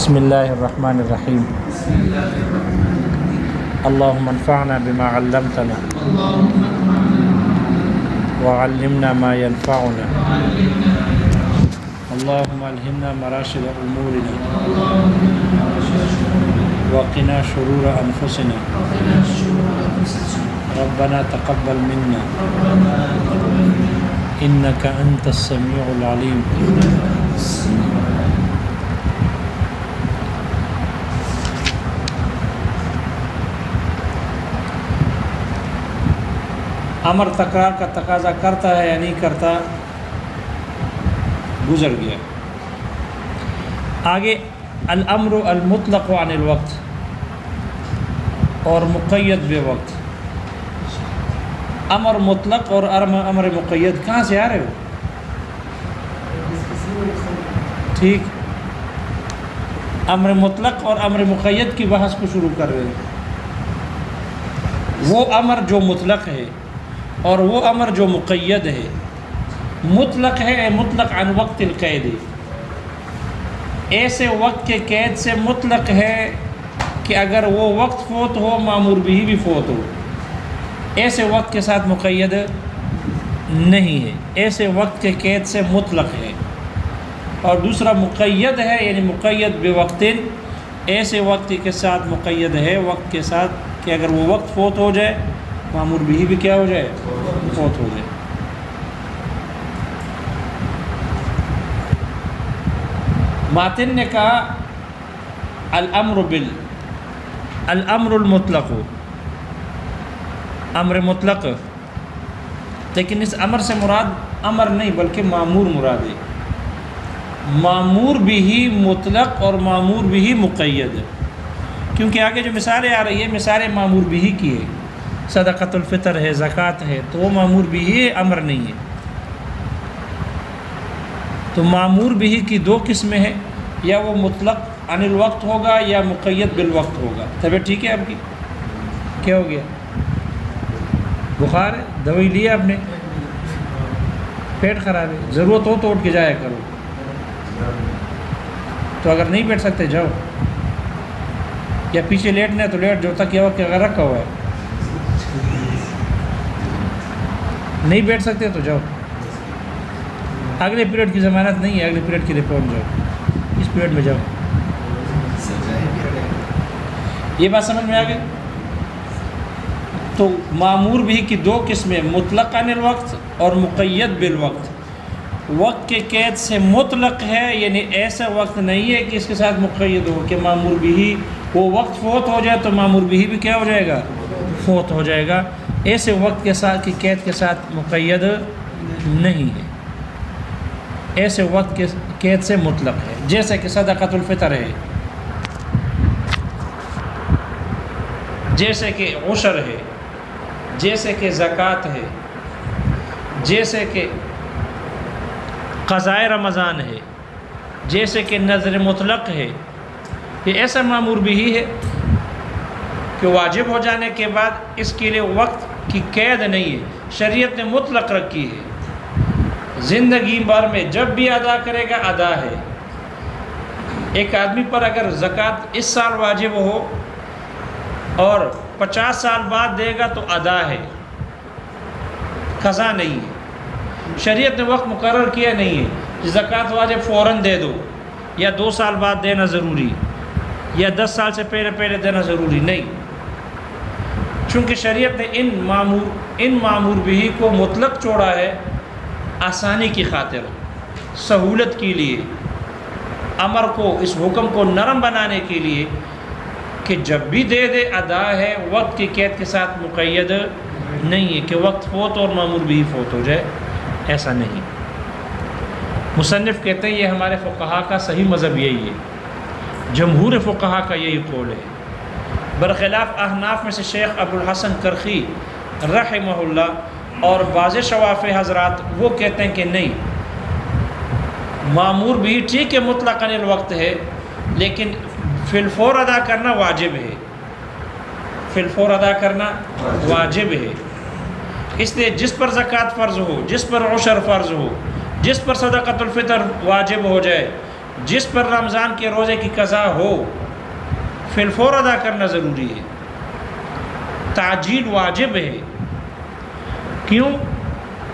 بسم اللہ الرحمن الرحیم اللہم انفعنا بما علمتنا وعلمنا ما ينفعنا اللہم الہمنا مراشد امورنا وقنا شرور انفسنا ربنا تقبل منا انک انت السمیع العلیم. امر تکرار کا تقاضا کرتا ہے یا نہیں کرتا، گزر گیا. آگے الامر المطلق عن الوقت اور مقید بے وقت. امر مطلق اور امر مقید کہاں سے آ رہے ہو؟ ٹھیک، امر مطلق اور امر مقید کی بحث کو شروع کر رہے ہیں. وہ امر جو مطلق ہے اور وہ امر جو مقید ہے. مطلق ہے مطلق عن وقت القید، ایسے وقت کے قید سے مطلق ہے کہ اگر وہ وقت فوت ہو مامور بھی فوت ہو. ایسے وقت کے ساتھ مقید نہیں ہے، ایسے وقت کے قید سے مطلق ہے. اور دوسرا مقید ہے یعنی مقید بوقتن، ایسے وقت کے ساتھ مقید ہے، وقت کے ساتھ کہ اگر وہ وقت فوت ہو جائے مامور بھی کیا ہو جائے، فوت ہو جائے. ماتن نے کہا الامر المطلق، امر مطلق، لیکن اس امر سے مراد امر نہیں بلکہ مامور مراد ہے. مامور بھی مطلق اور مامور بھی مقید، کیونکہ آگے جو مثالیں آ رہی ہے مثالیں مامور بھی کی ہے. صدقۃ الفطر ہے، زکوٰۃ ہے، تو وہ مامور بھی ہے، امر نہیں ہے. تو مامور بھی کی دو قسمیں ہیں، یا وہ مطلق عن الوقت ہوگا یا مقید بالوقت ہوگا. طبیعت ٹھیک ہے آپ کی؟ کیا ہو گیا؟ بخار ہے؟ دوائی لی آپ نے؟ پیٹ خراب ہے؟ ضرورت ہو تو اٹھ کے جایا کرو. تو اگر نہیں بیٹھ سکتے جاؤ، یا پیچھے لیٹنا ہے تو لیٹ جو تک یہ وقت اگر رکھا ہوا ہے. نہیں بیٹھ سکتے تو جاؤ. اگلے پیریڈ کی ضمانت نہیں ہے، اگلے پیریڈ کی رپورٹ جاؤ، اس پیریڈ میں جاؤ. یہ بات سمجھ میں آ گئی؟ تو مامور بھی کی دو قسمیں، مطلق عن الوقت اور مقید بالوقت. وقت کے قید سے مطلق ہے یعنی ایسا وقت نہیں ہے کہ اس کے ساتھ مقید ہو کہ مامور بھی وہ وقت فوت ہو جائے تو مامور بھی کیا ہو جائے گا، فوت ہو جائے گا. ایسے وقت کے ساتھ کی قید کے ساتھ مقید نہیں ہے، ایسے وقت کے قید سے مطلق ہے. جیسے کہ صدقۃ الفطر ہے، جیسے کہ عشر ہے، جیسے کہ زکوٰۃ ہے، جیسے کہ قضائے رمضان ہے، جیسے کہ نذر مطلق ہے. یہ ایسا مامور بھی ہے کہ واجب ہو جانے کے بعد اس کے لیے وقت کی قید نہیں ہے، شریعت نے مطلق رکھی ہے. زندگی بھر میں جب بھی ادا کرے گا ادا ہے. ایک آدمی پر اگر زکوٰۃ اس سال واجب ہو اور 50 سال بعد دے گا تو ادا ہے، قضا نہیں ہے. شریعت نے وقت مقرر کیا نہیں ہے کہ زکوٰۃ واجب فوراً دے دو، یا 2 سال بعد دینا ضروری، یا 10 سال سے پہلے دینا ضروری نہیں. چونکہ شریعت نے ان مامور بھی کو مطلق چھوڑا ہے آسانی کی خاطر، سہولت کے لیے، امر کو، اس حکم کو نرم بنانے کے لیے کہ جب بھی دے ادا ہے، وقت کی قید کے ساتھ مقید نہیں ہے کہ وقت فوت اور مامور بھی فوت ہو جائے. ایسا نہیں. مصنف کہتے ہیں یہ ہمارے فقہا کا صحیح مذہب یہی ہے، جمہور فقہا کا یہی قول ہے. برخلاف احناف میں سے شیخ ابو الحسن کرخی رحمہ اللہ اور بعض شوافع حضرات وہ کہتے ہیں کہ نہیں، مامور بھی ٹھیک ہے مطلق عن الوقت ہے لیکن فی الفور ادا کرنا واجب ہے، فی الفور ادا کرنا واجب ہے. اس لیے جس پر زکوٰۃ فرض ہو، جس پر عشر فرض ہو، جس پر صدقۃ الفطر واجب ہو جائے، جس پر رمضان کے روزے کی قضا ہو فی الفور ادا کرنا ضروری ہے، تعجیل واجب ہے۔ کیوں؟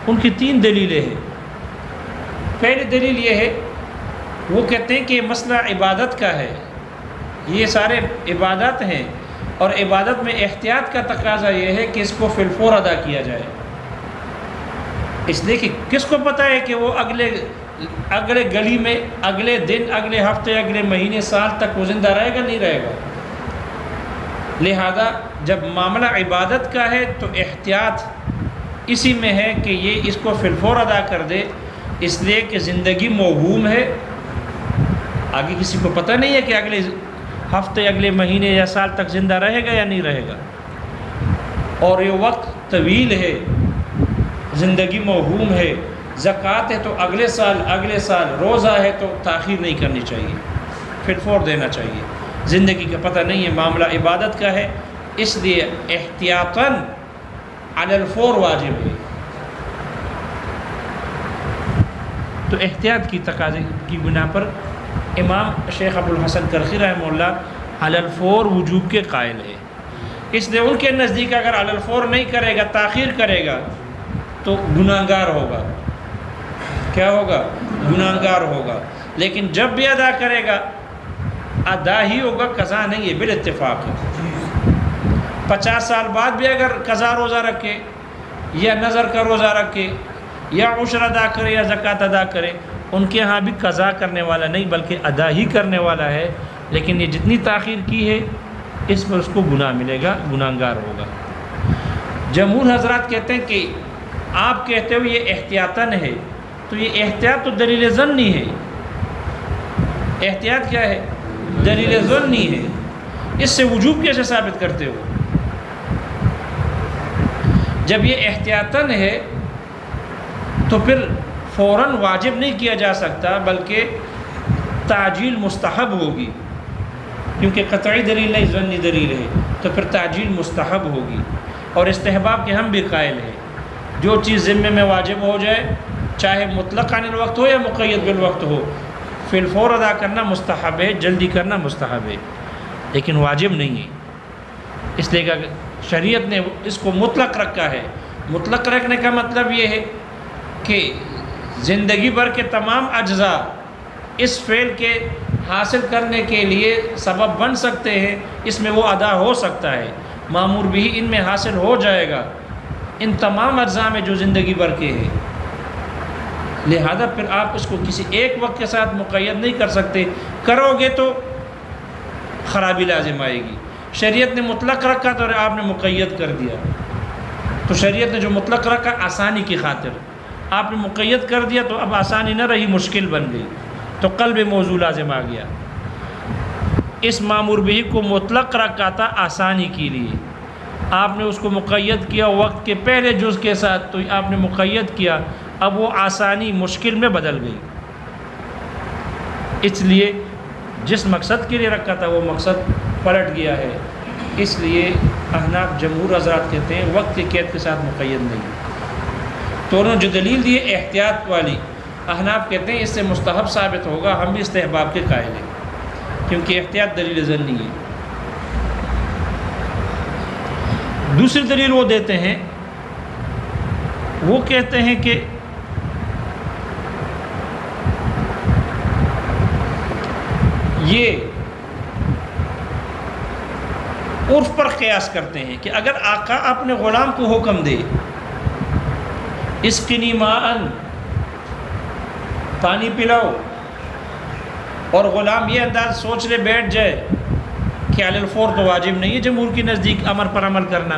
ان کی 3 دلیلیں ہیں۔ پہلی دلیل یہ ہے، وہ کہتے ہیں کہ یہ مسئلہ عبادت کا ہے، یہ سارے عبادت ہیں، اور عبادت میں احتیاط کا تقاضا یہ ہے کہ اس کو فی الفور ادا کیا جائے، اس لیے کہ کس کو پتہ ہے کہ وہ اگلے گلی میں، اگلے دن، اگلے ہفتے، اگلے مہینے، سال تک وہ زندہ رہے گا نہیں رہے گا۔ لہذا جب معاملہ عبادت کا ہے تو احتیاط اسی میں ہے کہ یہ اس کو فی الفور ادا کر دے، اس لیے کہ زندگی موہوم ہے، آگے کسی کو پتہ نہیں ہے کہ اگلے ہفتے، اگلے مہینے یا سال تک زندہ رہے گا یا نہیں رہے گا، اور یہ وقت طویل ہے، زندگی موہوم ہے۔ زکوٰۃ ہے تو اگلے سال، روزہ ہے تو تاخیر نہیں کرنی چاہیے، فی الفور دینا چاہیے۔ زندگی کا پتہ نہیں ہے، معاملہ عبادت کا ہے، اس لیے احتیاطاً علی الفور واجب ہے۔ تو احتیاط کی تقاضے کی بنا پر امام شیخ ابو الحسن کرخی رحمہ اللہ علی الفور وجوب کے قائل ہے۔ اس لیے ان کے نزدیک اگر علی الفور نہیں کرے گا، تاخیر کرے گا تو گناہگار ہوگا۔ کیا ہوگا؟ گناہگار ہوگا۔ لیکن جب بھی ادا کرے گا ادا ہی ہوگا، قضا نہیں ہے، بالاتفاق ہے۔ 50 سال بعد بھی اگر قضا روزہ رکھے یا نظر کا روزہ رکھے یا عشر ادا کرے یا زکوٰۃ ادا کرے، ان کے ہاں بھی قضا کرنے والا نہیں بلکہ ادا ہی کرنے والا ہے، لیکن یہ جتنی تاخیر کی ہے اس پر اس کو گناہ ملے گا، گناہگار ہوگا۔ جمہور حضرات کہتے ہیں کہ آپ کہتے ہو یہ احتیاطاً ہے، تو یہ احتیاط تو دلیل ظنی ہے۔ احتیاط کیا ہے؟ دلیل ظنی ہے۔ اس سے وجوب کیسے ثابت کرتے ہو؟ جب یہ احتیاطاً ہے تو پھر فوراً واجب نہیں کیا جا سکتا بلکہ تعجیل مستحب ہوگی، کیونکہ قطعی دلیل نہیں، ظنی دلیل ہے، تو پھر تعجیل مستحب ہوگی۔ اور استحباب کے ہم بھی قائل ہیں، جو چیز ذمے میں واجب ہو جائے، چاہے مطلق عن الوقت ہو یا مقید بالوقت ہو، فی الفور ادا کرنا مستحب ہے، جلدی کرنا مستحب ہے، لیکن واجب نہیں ہے۔ اس لیے کہ شریعت نے اس کو مطلق رکھا ہے۔ مطلق رکھنے کا مطلب یہ ہے کہ زندگی بھر کے تمام اجزاء اس فعل کے حاصل کرنے کے لیے سبب بن سکتے ہیں، اس میں وہ ادا ہو سکتا ہے، مامور بھی ان میں حاصل ہو جائے گا، ان تمام اجزاء میں جو زندگی بھر کے ہیں۔ لہذا پھر آپ اس کو کسی ایک وقت کے ساتھ مقید نہیں کر سکتے، کرو گے تو خرابی لازم آئے گی۔ شریعت نے مطلق رکھا تو آپ نے مقید کر دیا، تو شریعت نے جو مطلق رکھا آسانی کی خاطر، آپ نے مقید کر دیا تو اب آسانی نہ رہی، مشکل بن گئی، تو قلب موضوع لازم آ گیا۔ اس مامور بھی کو مطلق رکھا تھا آسانی کے لیے، آپ نے اس کو مقید کیا وقت کے پہلے جز کے ساتھ، تو آپ نے مقید کیا، اب وہ آسانی مشکل میں بدل گئی۔ اس لیے جس مقصد کے لیے رکھا تھا وہ مقصد پلٹ گیا ہے، اس لیے احناف جمہور حضرات کہتے ہیں وقت کی قید کے ساتھ مقید نہیں۔ تو انہوں نے جو دلیل دی ہے احتیاط والی، احناف کہتے ہیں اس سے مستحب ثابت ہوگا، ہم بھی استحباب کے قائل ہیں، کیونکہ احتیاط دلیل ظنی ہے۔ دوسری دلیل وہ دیتے ہیں، وہ کہتے ہیں کہ یہ عرف پر قیاس کرتے ہیں کہ اگر آقا اپنے غلام کو حکم دے اسقنی ماءً، پانی پلاؤ، اور غلام یہ انداز سوچ لے بیٹھ جائے کہ علی الفور تو واجب نہیں ہے جمہور کی نزدیک امر پر عمل کرنا،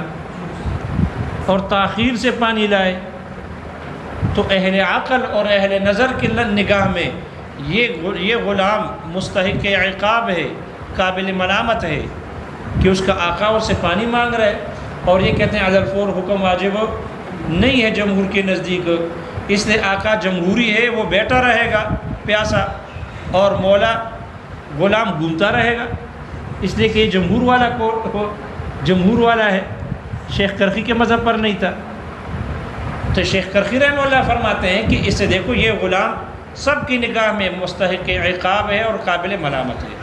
اور تاخیر سے پانی لائے، تو اہل عقل اور اہل نظر کی نگاہ میں یہ غلام مستحق عقاب ہے، قابل ملامت ہے کہ اس کا آقا اس سے پانی مانگ رہا ہے، اور یہ کہتے ہیں علی الفور حکم واجب نہیں ہے جمہور کے نزدیک، اس لیے آقا جمہوری ہے، وہ بیٹھا رہے گا پیاسا، اور مولا غلام گھومتا رہے گا، اس لیے کہ یہ جمہور والا ہے، شیخ کرخی کے مذہب پر نہیں تھا۔ تو شیخ کرخی رحمہ اللہ فرماتے ہیں کہ اس سے دیکھو یہ غلام سب کی نگاہ میں مستحق عقاب ہے اور قابل ملامت ہے۔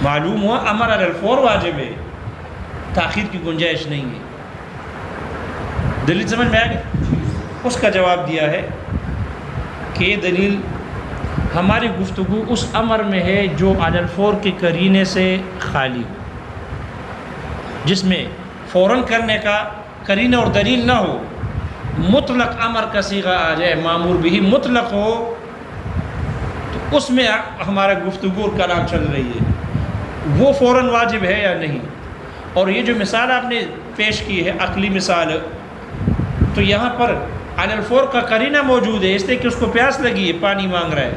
معلوم ہوا امر علی الفور واجب ہے، تاخیر کی گنجائش نہیں ہے۔ دلیل سمجھ میں آ گئی؟ اس کا جواب دیا ہے کہ یہ دلیل ہماری گفتگو اس امر میں ہے جو علی الفور کے قرینے سے خالی ہو، جس میں فوراً کرنے کا قرینہ اور دلیل نہ ہو، مطلق امر کا صیغہ آ جائے، مامور بھی مطلق ہو، تو اس میں ہمارا گفتگو اور کلام چل رہی ہے، وہ فوراً واجب ہے یا نہیں۔ اور یہ جو مثال آپ نے پیش کی ہے عقلی مثال، تو یہاں پر علی الفور کا قرینہ موجود ہے، اس لیے کہ اس کو پیاس لگی ہے، پانی مانگ رہا ہے،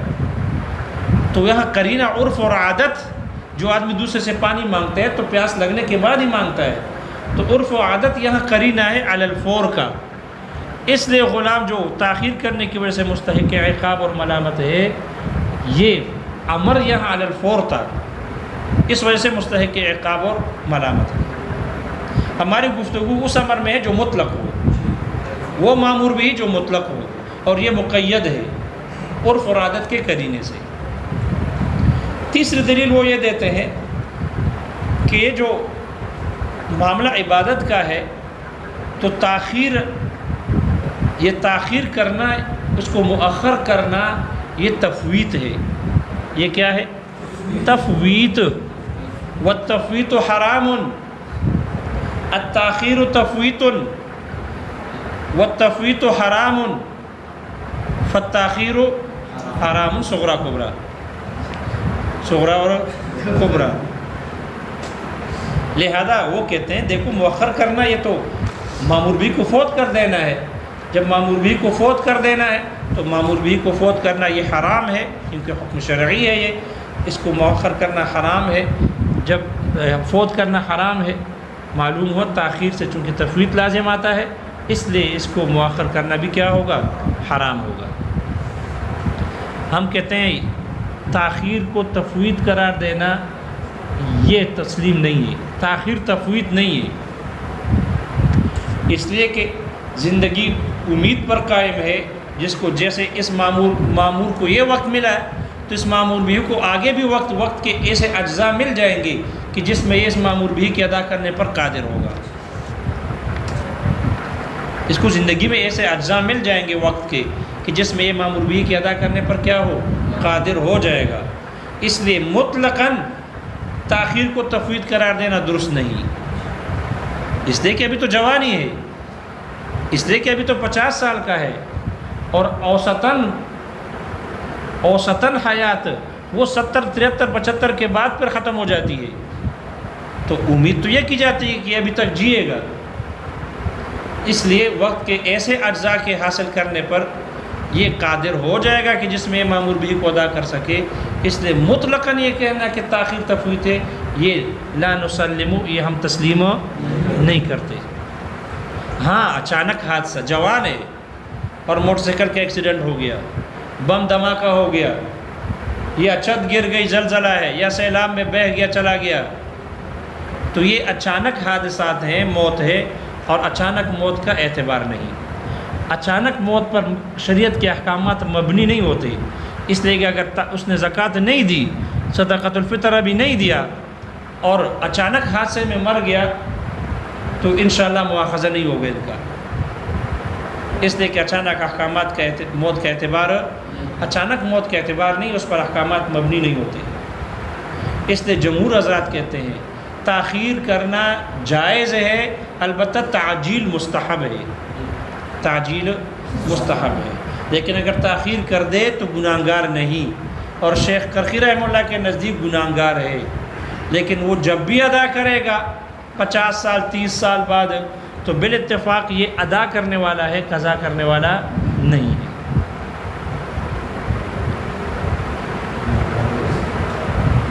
تو یہاں قرینہ عرف اور عادت، جو آدمی دوسرے سے پانی مانگتا ہے تو پیاس لگنے کے بعد ہی مانگتا ہے، تو عرف و عادت یہاں قرینہ ہے علی الفور کا۔ اس لیے غلام جو تاخیر کرنے کی وجہ سے مستحق عقاب اور ملامت ہے، یہ امر یہاں علی الفور تھا، اس وجہ سے مستحق عقاب اور ملامت ہے۔ ہماری گفتگو اس امر میں ہے جو مطلق ہو، وہ مامور بھی جو مطلق ہو، اور یہ مقید ہے عرف اور عادت کے قرینے سے۔ تیسری دلیل وہ یہ دیتے ہیں کہ یہ جو معاملہ عبادت کا ہے تو یہ تاخیر کرنا، اس کو مؤخر کرنا، یہ تفویت ہے۔ یہ کیا ہے؟ تفویت۔ والتفویت حرام، التاخیر تفویت، والتفویت حرام، فالتاخیر حرام صغرا کبرا، صغرا اور کبرا۔ لہذا وہ کہتے ہیں دیکھو مؤخر کرنا یہ تو مامور بھی کو فوت کر دینا ہے، جب مامور بھی کو فوت کر دینا ہے تو مامور بھی کو فوت کرنا یہ حرام ہے، کیونکہ حکم شرعی ہے، یہ اس کو مؤخر کرنا حرام ہے۔ جب فوت کرنا حرام ہے، معلوم ہوا تاخیر سے چونکہ تفویت لازم آتا ہے، اس لیے اس کو مؤخر کرنا بھی کیا ہوگا؟ حرام ہوگا۔ ہم کہتے ہیں تاخیر کو تفویت قرار دینا یہ تسلیم نہیں ہے، تاخیر تفویت نہیں ہے، اس لیے کہ زندگی امید پر قائم ہے، جس کو جیسے اس مامور کو یہ وقت ملا ہے تو اس مامور بھی کو آگے بھی وقت کے ایسے اجزاء مل جائیں گے کہ جس میں یہ اس مامور بھی کے ادا کرنے پر قادر ہوگا۔ اس کو زندگی میں ایسے اجزاء مل جائیں گے وقت کے کہ جس میں یہ مامور بھی کے ادا کرنے پر کیا ہو؟ قادر ہو جائے گا۔ اس لیے مطلقاً تاخیر کو تفویت قرار دینا درست نہیں، اس لیے کہ ابھی تو جوانی ہے، اس لیے کہ ابھی تو 50 سال کا ہے، اور اوسطاً حیات وہ 70 73 75 کے بعد پھر ختم ہو جاتی ہے، تو امید تو یہ کی جاتی ہے کہ ابھی تک جیے گا۔ اس لیے وقت کے ایسے اجزاء کے حاصل کرنے پر یہ قادر ہو جائے گا کہ جس میں مامور بھی کو ادا کر سکے۔ اس لیے مطلقاً یہ کہنا کہ تاخیر تفویت ہے، یہ لا نسلم، یہ ہم تسلیم نہیں کرتے۔ ہاں اچانک حادثہ، جوان ہے اور موٹر سائیکل کا ایکسیڈنٹ ہو گیا، بم دھماکہ ہو گیا، یا چھت گر گئی، زلزلہ ہے، یا سیلاب میں بہہ گیا چلا گیا، تو یہ اچانک حادثات ہیں، موت ہے، اور اچانک موت کا اعتبار نہیں۔ اچانک موت پر شریعت کے احکامات مبنی نہیں ہوتے، اس لیے کہ اگر اس نے زکوٰۃ نہیں دی، صدقۃ الفطر ابھی نہیں دیا، اور اچانک حادثے میں مر گیا تو انشاءاللہ مواخذہ نہیں ہوگا ان کا، اس لیے کہ اچانک احکامات کا موت کا اعتبار، اچانک موت کا اعتبار نہیں، اس پر احکامات مبنی نہیں ہوتے۔ اس لیے جمہور حضرات کہتے ہیں تاخیر کرنا جائز ہے، البتہ تعجیل مستحب ہے، تعجیل مستحب ہے، لیکن اگر تاخیر کر دے تو گناہگار نہیں، اور شیخ کرخی رحمہ اللہ کے نزدیک گناہگار ہے، لیکن وہ جب بھی ادا کرے گا 50 سال 30 سال بعد تو بالاتفاق یہ ادا کرنے والا ہے، قضا کرنے والا نہیں ہے۔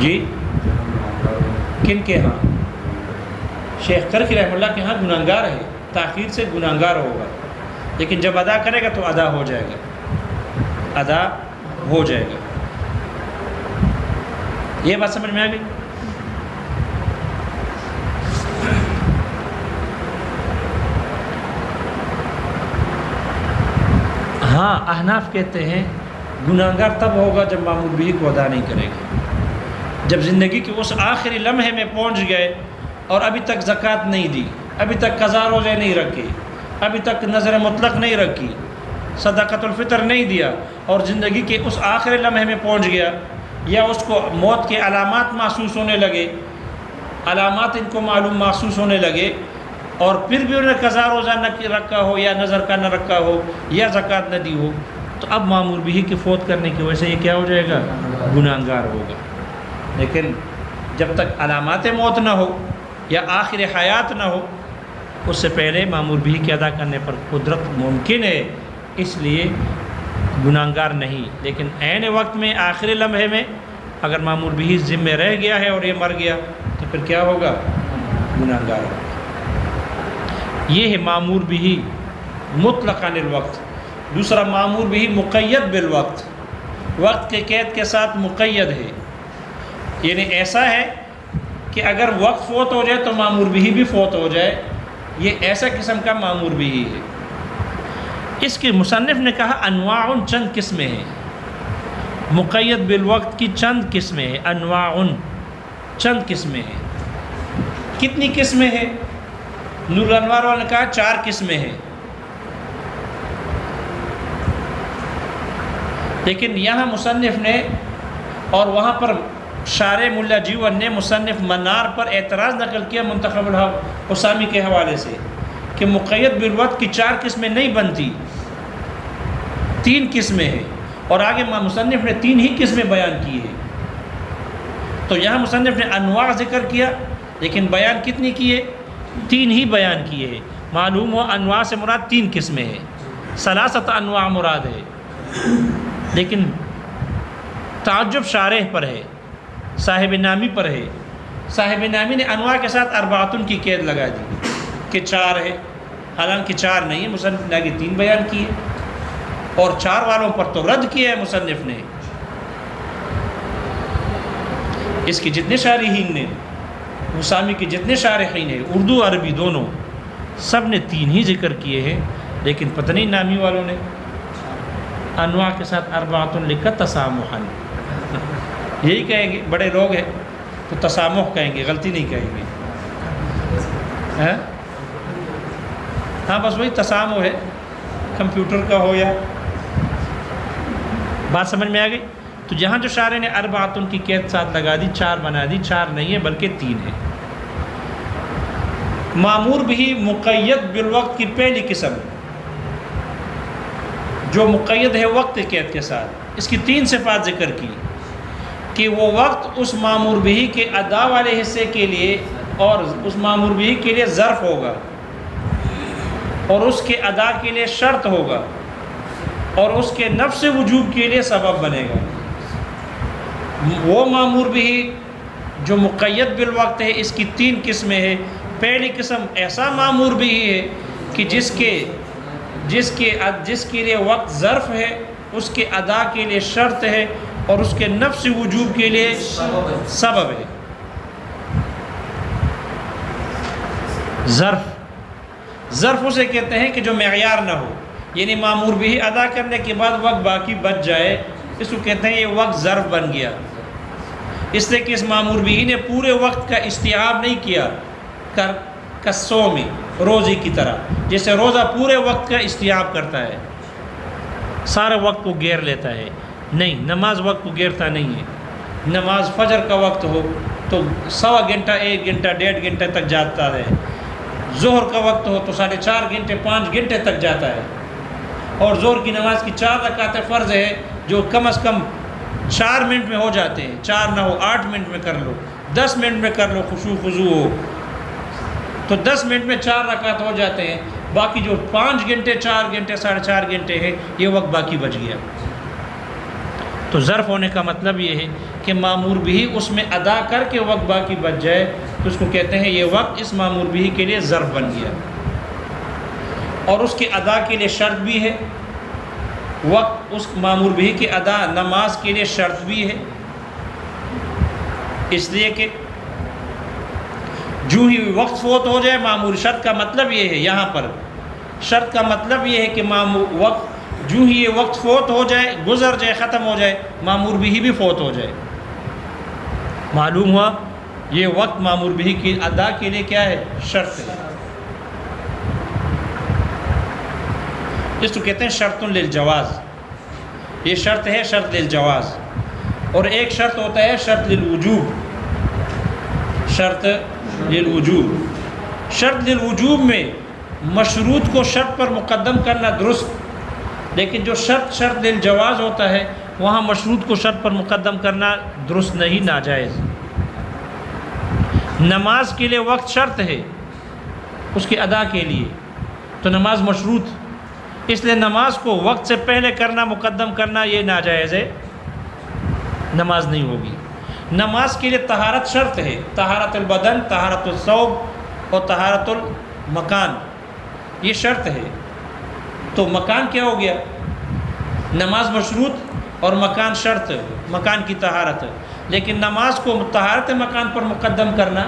جی کن کے ہاں؟ شیخ کرخی رحمہ اللہ کے ہاں گناہگار ہے، تاخیر سے گناہگار ہوگا، لیکن جب ادا کرے گا تو ادا ہو جائے گا، ادا ہو جائے گا۔ یہ بات سمجھ میں آ گئی؟ ہاں احناف کہتے ہیں گناہگار تب ہوگا جب معمول بھی کو ادا نہیں کرے گا، جب زندگی کے اس آخری لمحے میں پہنچ گئے اور ابھی تک زکوٰۃ نہیں دی، ابھی تک قضا روزے نہیں رکھے، ابھی تک نظر مطلق نہیں رکھی، صدقۃ الفطر نہیں دیا، اور زندگی کے اس آخری لمحے میں پہنچ گیا، یا اس کو موت کے علامات محسوس ہونے لگے، علامات ان کو معلوم محسوس ہونے لگے، اور پھر بھی انہیں قضا روزہ نہ رکھا ہو، یا نظر کا نہ رکھا ہو، یا زکوٰۃ نہ دی ہو، تو اب معمول بھی کے فوت کرنے کی وجہ سے یہ کیا ہو جائے گا؟ گناہگار ہوگا۔ لیکن جب تک علامات موت نہ ہو یا آخر حیات نہ ہو، اس سے پہلے معمول بھی کے ادا کرنے پر قدرت ممکن ہے، اس لیے گناہگار نہیں۔ لیکن عین وقت میں آخری لمحے میں اگر معمول بھی ذمہ رہ گیا ہے اور یہ مر گیا تو پھر کیا ہوگا؟ گناہگار ہوگا۔ یہ ہے معمول بھی مطلقاً الوقت۔ دوسرا معمول بھی مقید بالوقت، وقت کے قید کے ساتھ مقید ہے، یعنی ایسا ہے کہ اگر وقت فوت ہو جائے تو معمول بھی فوت ہو جائے، یہ ایسا قسم کا معمول بھی ہے۔ اس کے مصنف نے کہا انواع، چند قسمیں ہیں، مقید بالوقت کی چند قسمیں ہیں، انواع چند قسمیں ہیں۔ کتنی قسمیں ہیں؟ نور الانوار والے نے کہا 4 قسمیں ہیں، لیکن یہاں مصنف نے اور وہاں پر شارح ملا جیون نے مصنف منار پر اعتراض نقل کیا منتخب الحق حسامی کے حوالے سے کہ مقید بالوقت کی 4 قسمیں نہیں بنتی، 3 قسمیں ہیں، اور آگے مصنف نے 3 ہی قسمیں بیان کی ہیں۔ تو یہاں مصنف نے انواع ذکر کیا، لیکن بیان کتنی کیے؟ 3 ہی بیان کیے ہیں۔ معلوم ہوا انواع سے مراد 3 قسمیں ہیں، ثلاثت انواع مراد ہے، لیکن تعجب شارح پر ہے، صاحب نامی پر ہے۔ صاحب نامی نے انواع کے ساتھ اربعۃ کی قید لگا دی کہ 4 ہے، حالانکہ 4 نہیں ہے، مصنف نے آگے 3 بیان کیے، اور 4 والوں پر تو رد کیا ہے مصنف نے۔ اس کے جتنے شارحین نے، حسامی کے جتنے شارحین ہیں، اردو عربی دونوں، سب نے 3 ہی ذکر کیے ہیں، لیکن پتہ نہیں نامی والوں نے انواع کے ساتھ اربعۃ لکھا تسامحاً۔ یہی کہیں گے، بڑے لوگ ہیں تو تسامح کہیں گے، غلطی نہیں کہیں گے۔ ہاں بس وہی تسامح ہے، کمپیوٹر کا ہو یا بات سمجھ میں آ گئی۔ تو جہاں جو شارح نے اربعۃ کی قید ساتھ لگا دی، 4 بنا دی، 4 نہیں ہے بلکہ 3 ہے۔ معمور بھی مقید بالوقت کی پہلی قسم جو مقید ہے وقت قید کے ساتھ، اس کی 3 صفات ذکر کی کہ وہ وقت اس معمور بھی کے ادا والے حصے کے لیے اور اس معمور بھی کے لیے ظرف ہوگا، اور اس کے ادا کے لیے شرط ہوگا، اور اس کے نفس وجوب کے لیے سبب بنے گا۔ وہ معمور بھی جو مقید بالوقت ہے، اس کی 3 قسمیں ہیں۔ پہلی قسم ایسا معمور بھی ہے کہ جس کے لیے وقت ظرف ہے، اس کے ادا کے لیے شرط ہے، اور اس کے نفس وجوب کے لیے سبب ہے۔ ظرف اسے کہتے ہیں کہ جو معیار نہ ہو، یعنی معمور بھی ادا کرنے کے بعد وقت باقی بچ جائے، اس کو کہتے ہیں یہ وقت ظرف بن گیا، اس لیے کہ اس معمور بھی نے پورے وقت کا استیعاب نہیں کیا کسو میں روزے کی طرح، جیسے روزہ پورے وقت کا استیعاب کرتا ہے، سارے وقت کو گھیر لیتا ہے۔ نہیں، نماز وقت کو گھیرتا نہیں ہے۔ نماز فجر کا وقت ہو تو 1.25 گھنٹہ 1 گھنٹہ 1.5 گھنٹے تک جاتا ہے، ظہر کا وقت ہو تو 4.5 گھنٹے 5 گھنٹے تک جاتا ہے، اور ظہر کی نماز کی 4 رکعتیں فرض ہے جو کم از کم 4 منٹ میں ہو جاتے ہیں، 4 نہ ہو 8 منٹ میں کر لو، 10 منٹ میں کر لو، خشوع خضوع ہو تو 10 منٹ میں 4 رکعت ہو جاتے ہیں، باقی جو 5 گھنٹے 4 گھنٹے 4.5 گھنٹے ہیں یہ وقت باقی بچ گیا۔ تو ظرف ہونے کا مطلب یہ ہے کہ معمور بھی اس میں ادا کر کے وقت باقی بچ جائے تو اس کو کہتے ہیں یہ وقت اس معمور بھی کے لیے ظرف بن گیا، اور اس کے ادا کے لیے شرط بھی ہے۔ وقت اس معمور بھی کے ادا نماز کے لیے شرط بھی ہے، اس لیے کہ جو ہی وقت فوت ہو جائے معمور، شرط کا مطلب یہ ہے، یہاں پر شرط کا مطلب یہ ہے کہ وقت جو ہی یہ وقت فوت ہو جائے، گزر جائے، ختم ہو جائے، معمور بھی فوت ہو جائے۔ معلوم ہوا یہ وقت معمور بھی کی ادا کے لیے کیا ہے؟ شرط ہے۔ اس کو کہتے ہیں شرط للجواز، یہ شرط ہے، شرط للجواز۔ اور ایک شرط ہوتا ہے شرط للوجوب، شرط للوجوب۔ شرط للوجوب میں مشروط کو شرط پر مقدم کرنا درست، لیکن جو شرط للجواز ہوتا ہے وہاں مشروط کو شرط پر مقدم کرنا درست نہیں، ناجائز۔ نماز کے لیے وقت شرط ہے اس کے ادا کے لیے، تو نماز مشروط، اس لیے نماز کو وقت سے پہلے کرنا، مقدم کرنا، یہ ناجائز ہے، نماز نہیں ہوگی۔ نماز کے لیے طہارت شرط ہے، طہارت البدن، طہارت الثوب اور طہارت المکان، یہ شرط ہے۔ تو مکان کیا ہو گیا؟ نماز مشروط اور مکان شرط، مکان کی طہارت، لیکن نماز کو طہارت مکان پر مقدم کرنا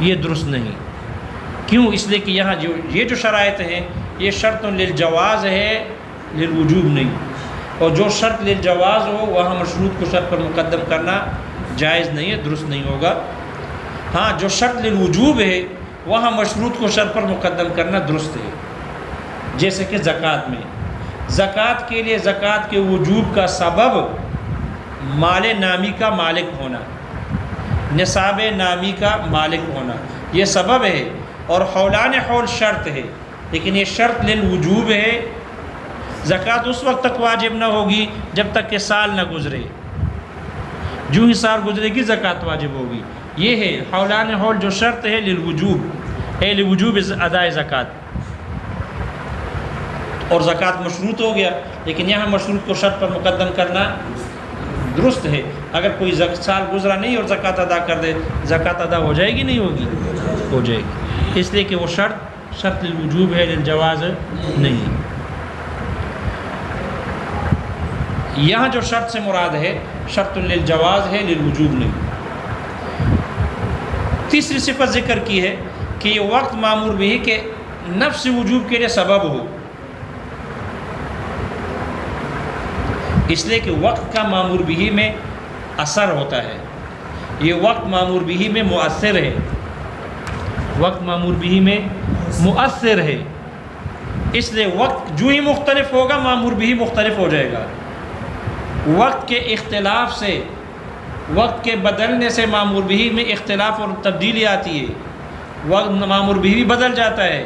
یہ درست نہیں۔ کیوں؟ اس لیے کہ یہاں یہ جو شرائط ہیں یہ شرط للجواز ہے، للوجوب نہیں، اور جو شرط للجواز ہو وہاں مشروط کو شرط پر مقدم کرنا جائز نہیں ہے، درست نہیں ہوگا۔ ہاں جو شرط للوجوب ہے وہاں مشروط کو شرط پر مقدم کرنا درست ہے۔ جیسے کہ زکوٰۃ میں، زکوٰۃ کے لیے زکوٰۃ کے وجوب کا سبب مال نامی کا مالک ہونا، نصاب نامی کا مالک ہونا، یہ سبب ہے، اور حولان حول شرط ہے، لیکن یہ شرط للوجوب ہے۔ زکوٰۃ اس وقت تک واجب نہ ہوگی جب تک کہ سال نہ گزرے، جو ہی سال گزرے گی زکوٰۃ واجب ہوگی۔ یہ ہے حولان حول جو شرط ہے للوجوب، ہے لوجوب ادائے زکوٰۃ، اور زکوٰۃ مشروط ہو گیا، لیکن یہاں مشروط کو شرط پر مقدم کرنا درست ہے۔ اگر کوئی سال گزرا نہیں اور زکوٰۃ ادا کر دے، زکوٰۃ ادا ہو جائے گی؟ نہیں ہوگی، ہو جائے گی، اس لیے کہ وہ شرط للوجوب ہے، للجواز نہیں۔ یہاں جو شرط سے مراد ہے شرط للجواز ہے، للوجوب نہیں۔ تیسری صفت ذکر کی ہے کہ یہ وقت مامور بھی کہ نفس وجوب کے لیے سبب ہو، اس لیے کہ وقت کا مامور بھی میں اثر ہوتا ہے، یہ وقت مامور بھی میں مؤثر ہے، وقت مامور بھی میں مؤثر ہے، اس لیے وقت جو ہی مختلف ہوگا مامور بھی مختلف ہو جائے گا۔ وقت کے اختلاف سے، وقت کے بدلنے سے مامور بھی میں اختلاف اور تبدیلی آتی ہے، وقت مامور بھی بدل جاتا ہے۔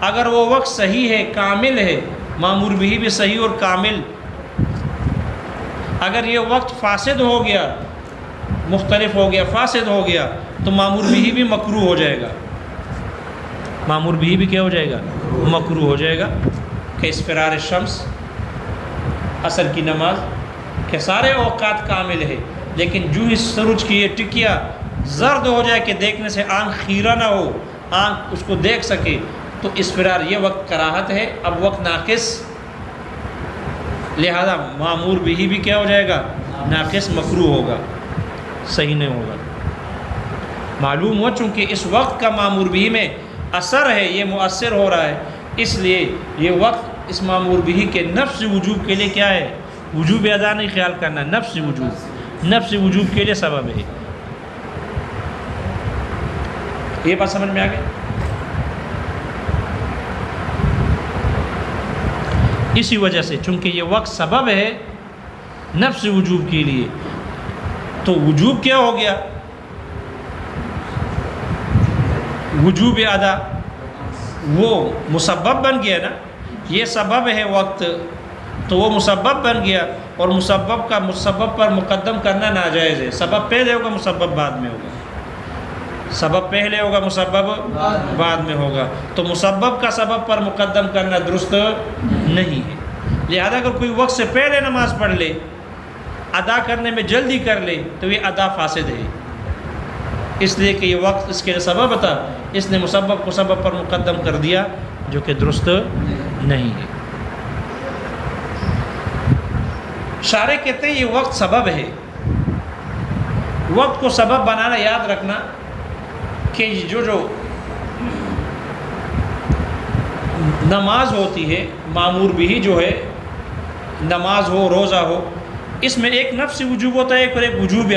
اگر وہ وقت صحیح ہے، کامل ہے، مامور بھی صحیح اور کامل۔ اگر یہ وقت فاسد ہو گیا، مختلف ہو گیا، فاسد ہو گیا، تو مامور بھی مکروہ ہو جائے گا، مامور بھی کیا ہو جائے گا؟ مکروہ ہو جائے گا۔ کہ اسفرار الشمس، عصر کی نماز کے سارے اوقات کامل ہے، لیکن جو ہی سورج کی یہ ٹکیا زرد ہو جائے کہ دیکھنے سے آنکھ خیرہ نہ ہو، آنکھ اس کو دیکھ سکے، تو اسفرار، یہ وقت کراہت ہے، اب وقت ناقص، لہذا معمور بھی کیا ہو جائے گا؟ ناقص، مکروہ ہوگا، صحیح نہیں ہوگا۔ معلوم ہوا چونکہ اس وقت کا معمور بھی میں اثر ہے، یہ مؤثر ہو رہا ہے، اس لیے یہ وقت اس معمور بھی کے نفس وجوب کے لیے کیا ہے؟ وجوب ادا نہیں خیال کرنا، نفس وجوب، نفس وجوب کے لیے سبب ہے۔ یہ بات سمجھ میں آ گئی؟ اسی وجہ سے چونکہ یہ وقت سبب ہے نفس وجوب کے لیے، تو وجوب کیا ہو گیا؟ وجوب ادا وہ مسبب بن گیا نا، یہ سبب ہے وقت، تو وہ مسبب بن گیا، اور مسبب کا مسبب پر مقدم کرنا ناجائز ہے۔ سبب پہلے ہوگا، مسبب بعد میں ہوگا، سبب پہلے ہوگا، مسبب بعد میں ہوگا، تو مسبب کا سبب پر مقدم کرنا درست نہیں ہے۔ لہذا اگر کوئی وقت سے پہلے نماز پڑھ لے، ادا کرنے میں جلدی کر لے، تو یہ ادا فاسد ہے، اس لیے کہ یہ وقت اس کے لیے سبب تھا، اس نے مسبب کو سبب پر مقدم کر دیا، جو کہ درست نہیں ہے۔ شارح کہتے ہیں یہ وقت سبب ہے۔ وقت کو سبب بنانا، یاد رکھنا کہ جو نماز ہوتی ہے معمور بھی جو ہے، نماز ہو روزہ ہو، اس میں ایک نفس وجوب ہوتا ہے اور ایک وجوب